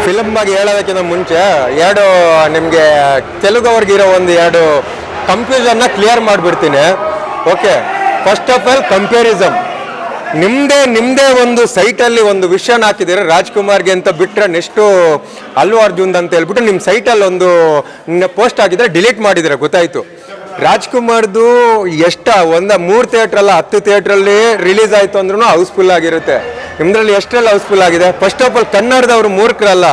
Film ಬಗ್ಗೆ ಹೇಳೋದಕ್ಕಿಂತ ಮುಂಚೆ ನಿಮಗೆ ತೆಲುಗವ್ರಿಗಿರೋ ಎರಡು ಕನ್ಫ್ಯೂಷನ್ನ ಕ್ಲಿಯರ್ ಮಾಡಿಬಿಡ್ತೀನಿ. Okay, first of all comparison. ನಿಮ್ಮದೇ ಒಂದು ಸೈಟಲ್ಲಿ ಒಂದು ವಿಷಯನ ಹಾಕಿದ್ದೀರ ರಾಜ್ಕುಮಾರ್ಗೆ ಅಂತ ಬಿಟ್ಟರೆ ನೆಕ್ಸ್ಟು ಅಲ್ಲು ಅರ್ಜುನ್ ಅಂತ ಹೇಳ್ಬಿಟ್ಟು ನಿಮ್ಮ ಸೈಟಲ್ಲಿ ಒಂದು ಪೋಸ್ಟ್ ಹಾಕಿದ್ರೆ ಡಿಲೀಟ್ ಮಾಡಿದ್ರೆ ಗೊತ್ತಾಯಿತು. ರಾಜ್ಕುಮಾರ್ದು ಒಂದು 3 ಥಿಯೇಟ್ರಲ್ಲ 10 ಥಿಯೇಟ್ರಲ್ಲಿ ರಿಲೀಸ್ ಆಯಿತು ಅಂದ್ರೂ ಹೌಸ್ಫುಲ್ ಆಗಿರುತ್ತೆ. ನಿಮ್ಮದ್ರಲ್ಲಿ ಎಷ್ಟರಲ್ಲಿ ಹೌಸ್ಫುಲ್ ಆಗಿದೆ? ಫಸ್ಟ್ ಆಫ್ ಆಲ್ ಕನ್ನಡದವ್ರು ಮೂರ್ಖರಲ್ಲ.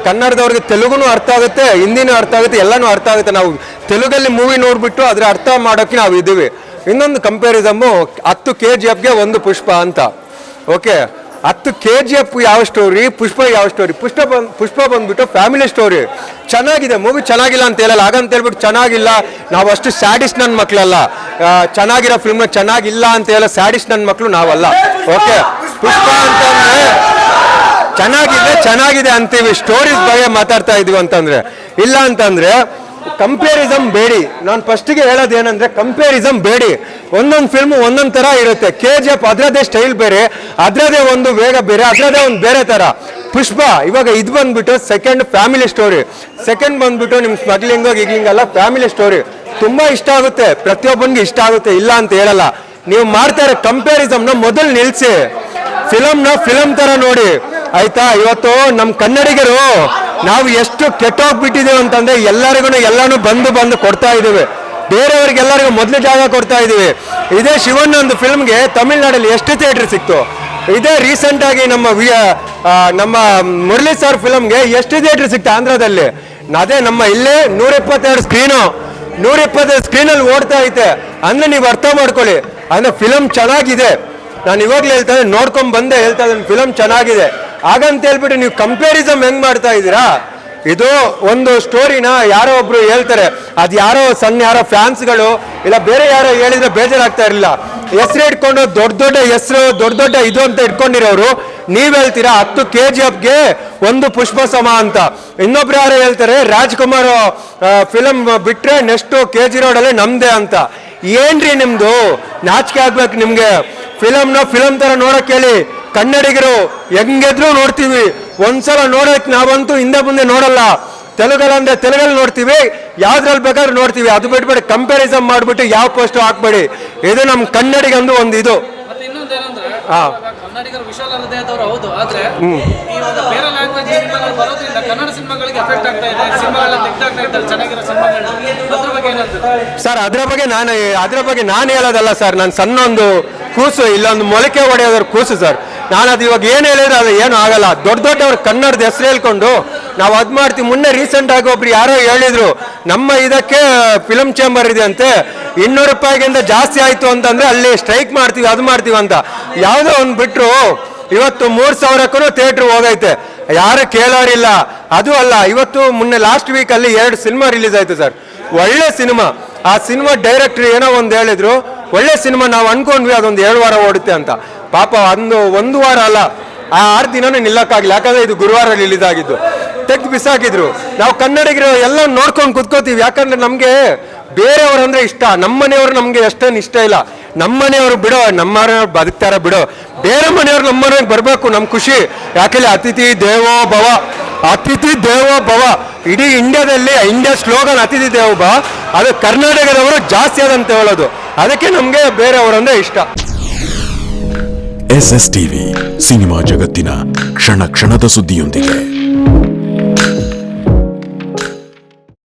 ಕನ್ನಡದವ್ರಿಗೆ ತೆಲುಗುನೂ ಅರ್ಥ ಆಗುತ್ತೆ, ಹಿಂದಿನೂ ಅರ್ಥ ಆಗುತ್ತೆ, ಎಲ್ಲನೂ ಅರ್ಥ ಆಗುತ್ತೆ. ನಾವು ತೆಲುಗಲ್ಲಿ ಮೂವಿ ನೋಡಿಬಿಟ್ಟು ಅದರ ಅರ್ಥ ಮಾಡೋಕ್ಕೆ ನಾವು ಇದ್ದೀವಿ. ಇನ್ನೊಂದು ಕಂಪ್ಯಾರಿಸಮ್ಮು 10 KGFಗೆ 1 ಪುಷ್ಪ ಅಂತ. ಓಕೆ, 10 KGF ಯಾವ ಸ್ಟೋರಿ, ಪುಷ್ಪ ಯಾವ ಸ್ಟೋರಿ? ಪುಷ್ಪ ಬಂದ್ಬಿಟ್ಟು ಫ್ಯಾಮಿಲಿ ಸ್ಟೋರಿ. ಚೆನ್ನಾಗಿದೆ ಮೂವಿ, ಚೆನ್ನಾಗಿಲ್ಲ ಅಂತ ಹೇಳಲ್ಲ. ಹಾಗಂತ ಹೇಳ್ಬಿಟ್ಟು ಚೆನ್ನಾಗಿಲ್ಲ, ನಾವು ಅಷ್ಟು ಸ್ಯಾಡಿಸ್ಟ್ ನನ್ನ ಮಕ್ಕಳಲ್ಲ. ಚೆನ್ನಾಗಿರೋ ಫಿಲ್ಮ್ನ ಚೆನ್ನಾಗಿಲ್ಲ ಅಂತ ಹೇಳೋ ಸ್ಯಾಡಿಸ್ಟ್ ನನ್ನ ಮಕ್ಕಳು ನಾವಲ್ಲ. ಓಕೆ, ಪುಷ್ಪ ಅಂತಂದ್ರೆ ಚೆನ್ನಾಗಿದೆ ಅಂತೀವಿ, ಸ್ಟೋರೀಸ್ ಬಗ್ಗೆ ಮಾತಾಡ್ತಾ ಇದೀವಿ ಅಂತಂದ್ರೆ. ಇಲ್ಲ ಅಂತಂದ್ರೆ ಕಂಪ್ಯಾರಿಸಮ್ ಬೇಡಿ. ನಾನು ಫಸ್ಟಿಗೆ ಹೇಳೋದು ಏನಂದ್ರೆ ಕಂಪ್ಯಾರಿಸಮ್ ಬೇಡಿ. ಒಂದೊಂದು ಫಿಲ್ಮ್ ಒಂದೊಂದು ಥರ ಇರುತ್ತೆ. KGF ಅದರದೇ ಸ್ಟೈಲ್ ಬೇರೆ, ಅದರದೇ ಒಂದು ವೇಗ ಬೇರೆ, ಅದರದೇ ಒಂದು ಬೇರೆ ಥರ. ಪುಷ್ಪ ಇವಾಗ ಇದು ಬಂದ್ಬಿಟ್ಟು ಸೆಕೆಂಡ್ ಫ್ಯಾಮಿಲಿ ಸ್ಟೋರಿ. ಸೆಕೆಂಡ್ ಬಂದ್ಬಿಟ್ಟು ನಿಮ್ಮ ಸ್ಮಗ್ಲಿಂಗು ಗಿಗ್ಲಿಂಗ್ ಎಲ್ಲ ಫ್ಯಾಮಿಲಿ ಸ್ಟೋರಿ. ತುಂಬ ಇಷ್ಟ ಆಗುತ್ತೆ, ಪ್ರತಿಯೊಬ್ಬನಿಗೆ ಇಷ್ಟ ಆಗುತ್ತೆ, ಇಲ್ಲ ಅಂತ ಹೇಳಲ್ಲ. ನೀವು ಮಾಡ್ತಾ ಇರೋ ಕಂಪ್ಯಾರಿಸಮ್ನ ಮೊದಲು ನಿಲ್ಲಿಸಿ, ಫಿಲಮ್ ಥರ ನೋಡಿ ಆಯ್ತಾ. ಇವತ್ತು ನಮ್ಮ ಕನ್ನಡಿಗರು ನಾವು ಎಷ್ಟು ಕೆಟ್ಟೋಗ್ಬಿಟ್ಟಿದ್ದೇವೆ ಅಂತಂದ್ರೆ ಎಲ್ಲಾನು ಬಂದು ಕೊಡ್ತಾ ಇದ್ದೀವಿ. ಬೇರೆಯವ್ರಿಗೆಲ್ಲರಿಗೂ ಮೊದಲು ಜಾಗ ಕೊಡ್ತಾ ಇದ್ದೀವಿ. ಇದೇ ಶಿವಣ್ಣ ಒಂದು ಫಿಲ್ಮ್ಗೆ ತಮಿಳ್ನಾಡಲ್ಲಿ ಎಷ್ಟು ಥಿಯೇಟರ್ ಸಿಕ್ತು? ಇದೇ ರೀಸೆಂಟ್ ಆಗಿ ನಮ್ಮ ಮುರಳಿ ಸರ್ ಫಿಲಮ್ಗೆ ಎಷ್ಟು ಥಿಯೇಟರ್ ಸಿಕ್ತು ಆಂಧ್ರದಲ್ಲಿ? ಅದೇ ನಮ್ಮ ಇಲ್ಲೇ 122 ಸ್ಕ್ರೀನಲ್ಲಿ ಓಡ್ತಾ ಐತೆ ಅಂದ್ರೆ ನೀವು ಅರ್ಥ ಮಾಡ್ಕೊಳ್ಳಿ. ಅಂದ್ರೆ ಫಿಲಮ್ ಚೆನ್ನಾಗಿದೆ. ನಾನು ಇವಾಗಲೇ ಹೇಳ್ತಾ ಇದ್ದೀನಿ, ನೋಡ್ಕೊಂಡ್ ಬಂದೆ ಹೇಳ್ತಾ ಇದ್ದೀನಿ, ಫಿಲಮ್ ಚೆನ್ನಾಗಿದೆ. ಹಾಗಂತ ಹೇಳ್ಬಿಟ್ಟು ನೀವು ಕಂಪ್ಯಾರಿಸಮ್ ಹೆಂಗ್ ಮಾಡ್ತಾ ಇದ್ದೀರಾ? ಇದು ಒಂದು ಸ್ಟೋರಿನ ಯಾರೋ ಒಬ್ರು ಹೇಳ್ತಾರೆ, ಅದು ಯಾರೋ ಫ್ಯಾನ್ಸ್ಗಳು ಇಲ್ಲ ಬೇರೆ ಯಾರೋ ಹೇಳಿದ್ರೆ ಬೇಜಾರಾಗ್ತಾ ಇರಲಿಲ್ಲ. ಹೆಸರು ಇಟ್ಕೊಂಡು ದೊಡ್ಡ ಹೆಸರು ದೊಡ್ಡ ಇದು ಅಂತ ಇಟ್ಕೊಂಡಿರೋರು ನೀವ್ ಹೇಳ್ತೀರಾ 10 KGFಗೆ 1 ಪುಷ್ಪ ಸಮ ಅಂತ. ಇನ್ನೊಬ್ರು ಯಾರೋ ಹೇಳ್ತಾರೆ ರಾಜ್ಕುಮಾರ್ ಫಿಲಮ್ ಬಿಟ್ರೆ ನೆಕ್ಸ್ಟ್ KG ರೋಡಲ್ಲೇ ನಮ್ದೇ ಅಂತ. ಏನ್ರಿ ನಿಮ್ದು? ನಾಚಿಕೆ ಆಗ್ಬೇಕು ನಿಮ್ಗೆ. ಫಿಲಮ್ ತರ ನೋಡಕ್ ಹೇಳಿ. ಕನ್ನಡಿಗರು ಹೆಂಗೆದ್ರು ನೋಡ್ತೀವಿ, ಒಂದ್ಸಲ ನೋಡಕ್ ನಾವಂತೂ ಹಿಂದೆ ಮುಂದೆ ನೋಡಲ್ಲ. ತೆಲುಗಲ್ಲಿ ನೋಡ್ತೀವಿ, ಯಾವ್ದ್ರಲ್ಲಿ ಬೇಕಾದ್ರೂ ನೋಡ್ತೀವಿ. ಅದು ಬಿಟ್ಬಿಟ್ಟು ಕಂಪ್ಯಾರಿಸಮ್ ಮಾಡ್ಬಿಟ್ಟು ಯಾವ ಪೋಸ್ಟ್ ಹಾಕ್ಬೇಡಿ. ಇದು ನಮ್ ಕನ್ನಡಿಗಂದು ಒಂದು ಇದು. ಕನ್ನಡಿಗರು ವಿಶಾಲ ಹೃದಯದವರು ಹೌದು, ಆದ್ರೆ ಈ ಒಂದು ಬೇರೆ ಲ್ಯಾಂಗ್ವೇಜ್ ಸಿನಿಮಾಗಳು ಬರೋದ್ರಿಂದ ಕನ್ನಡ ಸಿನಿಮಾಗಳಿಗೆ ಎಫೆಕ್ಟ್ ಆಗ್ತಾ ಇದೆ. ಸಿನಿಮಾಗಳನ್ನ ತೆಗ್ದಾಗ್ತಾ ಇದ್ದಾರೆ ಚೆನ್ನಾಗಿರೋ ಸಿನಿಮಾಗಳು. ಅದ್ರ ಬಗ್ಗೆ ಏನಾಗ್ತದೆ ಸರ್? ಅದ್ರ ಬಗ್ಗೆ ನಾನು ಹೇಳೋದಲ್ಲ ಸರ್. ನಾನು ಸಣ್ಣ ಒಂದು ಕೂಸು, ಇಲ್ಲೊಂದು ಮೊಳಕೆ ಹೊಡೆಯೋದ್ರ ಕೂಸು ಸರ್. ನಾನು ಅದು ಇವಾಗ ಏನು ಹೇಳಿದ್ರೆ ಅದು ಏನು ಆಗಲ್ಲ. ದೊಡ್ಡವ್ರು ಕನ್ನಡದ ಹೆಸರು ಹೇಳ್ಕೊಂಡು ನಾವು ಅದು ಮಾಡ್ತೀವಿ. ಮೊನ್ನೆ ರೀಸೆಂಟ್ ಆಗಿ ಒಬ್ರು ಯಾರೋ ಹೇಳಿದ್ರು, ನಮ್ಮ ಇದಕ್ಕೆ ಫಿಲಮ್ ಚೇಂಬರ್ ಇದೆ ಅಂತೆ, 200 ರೂಪಾಯಿಗಿಂತ ಜಾಸ್ತಿ ಆಯ್ತು ಅಂತಂದ್ರೆ ಅಲ್ಲಿ ಸ್ಟ್ರೈಕ್ ಮಾಡ್ತೀವಿ, ಅದು ಮಾಡ್ತೀವಿ ಅಂತ. ಯಾವುದೋ ಒಂದು ಬಿಟ್ರು ಇವತ್ತು 3000ಕ್ಕೂ ಥಿಯೇಟ್ರ್ ಹೋಗೈತೆ, ಯಾರು ಕೇಳೋರಿಲ್ಲ. ಅದು ಅಲ್ಲ, ಇವತ್ತು ಮೊನ್ನೆ ಲಾಸ್ಟ್ ವೀಕಲ್ಲಿ 2 ಸಿನಿಮಾ ರಿಲೀಸ್ ಆಯ್ತು ಸರ್. ಒಳ್ಳೆ ಸಿನಿಮಾ. ಆ ಸಿನಿಮಾ ಡೈರೆಕ್ಟ್ರ್ ಏನೋ ಒಂದು ಹೇಳಿದ್ರು, ಒಳ್ಳೆ ಸಿನಿಮಾ, ನಾವು ಅನ್ಕೊಂಡ್ವಿ ಅದೊಂದು 2 ವಾರ ಓಡುತ್ತೆ ಅಂತ. ಪಾಪ ಒಂದು ವಾರ ಅಲ್ಲ, ಆ 6 ದಿನನೂ ನಿಲ್ಲಕ್ಕಾಗಿಲ್ಲ. ಯಾಕಂದ್ರೆ ಇದು ಗುರುವಾರ ರಿಲೀಸ್ ಆಗಿದ್ದು. ತೆಗ್ದು ಬಿಸಾಕಿದ್ರು. ನಾವು ಕನ್ನಡಿಗರು ಎಲ್ಲ ನೋಡ್ಕೊಂಡು ಕುತ್ಕೋತೀವಿ. ಯಾಕಂದ್ರೆ ನಮಗೆ ಬೇರೆಯವ್ರಂದ್ರೆ ಇಷ್ಟ, ನಮ್ಮನೆಯವರು ನಮಗೆ ಅಷ್ಟೇನು ಇಷ್ಟ ಇಲ್ಲ. ನಮ್ಮನೆಯವರು ಬಿಡೋ, ನಮ್ಮನೆಯವ್ರು ಬದುಕ್ತಾರ ಬಿಡೋ, ಬೇರೆ ಮನೆಯವ್ರು ನಮ್ಮ ಮನೆಗೆ ಬರಬೇಕು, ನಮ್ಮ ಖುಷಿ. ಯಾಕೆಂದ್ರೆ ಅತಿಥಿ ದೇವೋ ಭವ. ಇಡೀ ಇಂಡಿಯಾ ಸ್ಲೋಗನ್ ಅತಿಥಿ ದೇವೋ ಭವ. ಅದು ಕರ್ನಾಟಕದವರು ಜಾಸ್ತಿ ಅದಂತ ಹೇಳೋದು. ಅದಕ್ಕೆ ನಮಗೆ ಬೇರೆಯವರಂದ್ರೆ ಇಷ್ಟ. SSTV ಸಿನಿಮಾ ಜಗತ್ತಿನ ಕ್ಷಣ ಕ್ಷಣದ ಸುದ್ದಿಯೊಂದಿಗೆ.